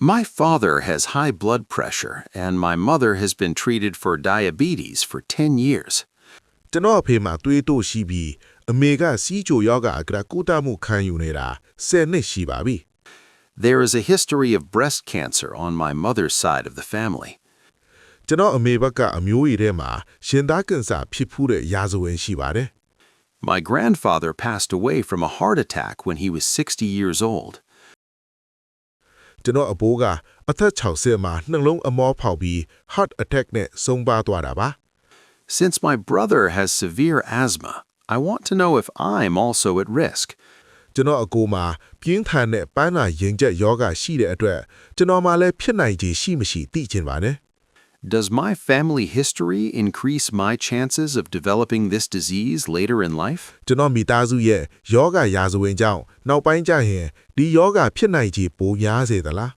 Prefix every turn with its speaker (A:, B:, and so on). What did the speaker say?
A: My father has high blood pressure, and my mother has been treated for diabetes for 10 years.
B: ကျွန်တော်အဖေမှာသွေးတိုးရှိပြီးအမေကစီးချိုယောဂအကရာကုသမှုခံယူနေတာ10နှစ်ရှိပါပြီ
A: There is a history of breast cancer on my mother's side of the family.
B: ကျွန်တော်အမေဘက်ကအမျိုးရည်ထဲမှာရှင်သားကင်ဆာဖြစ်ဖူးတဲ့ရာဇဝင်ရှိပါတယ်
A: My grandfather passed away from a heart attack when he was 60 years old.
B: ကျွန်တော်အဘိုးကအသက်60မှာနှလုံးအမောဖောက်ပြီး heart attack နဲ့ဆုံးပါသွားတာပါ
A: Since my brother has severe asthma, I want to know if I'm also at risk.
B: ကျွန်တော်အကိုမှာပြင်းထန်တဲ့ပန်းနာရင်ကျက်ယောဂရှိတဲ့အတွက်ကျွန်တော်မှလည်းဖြစ်နိုင်ခြေရှိမရှိသိချင်ပါတယ်
A: Does my family history increase my chances of developing this disease later in life?
B: ကျွန်တော်မိသားစုရဲ့ယောဂရာဇဝင်ကြောင့်နောက်ပိုင်းကျရင်ဒီယောဂဖြစ်နိုင်ခြေပိုများစေသလား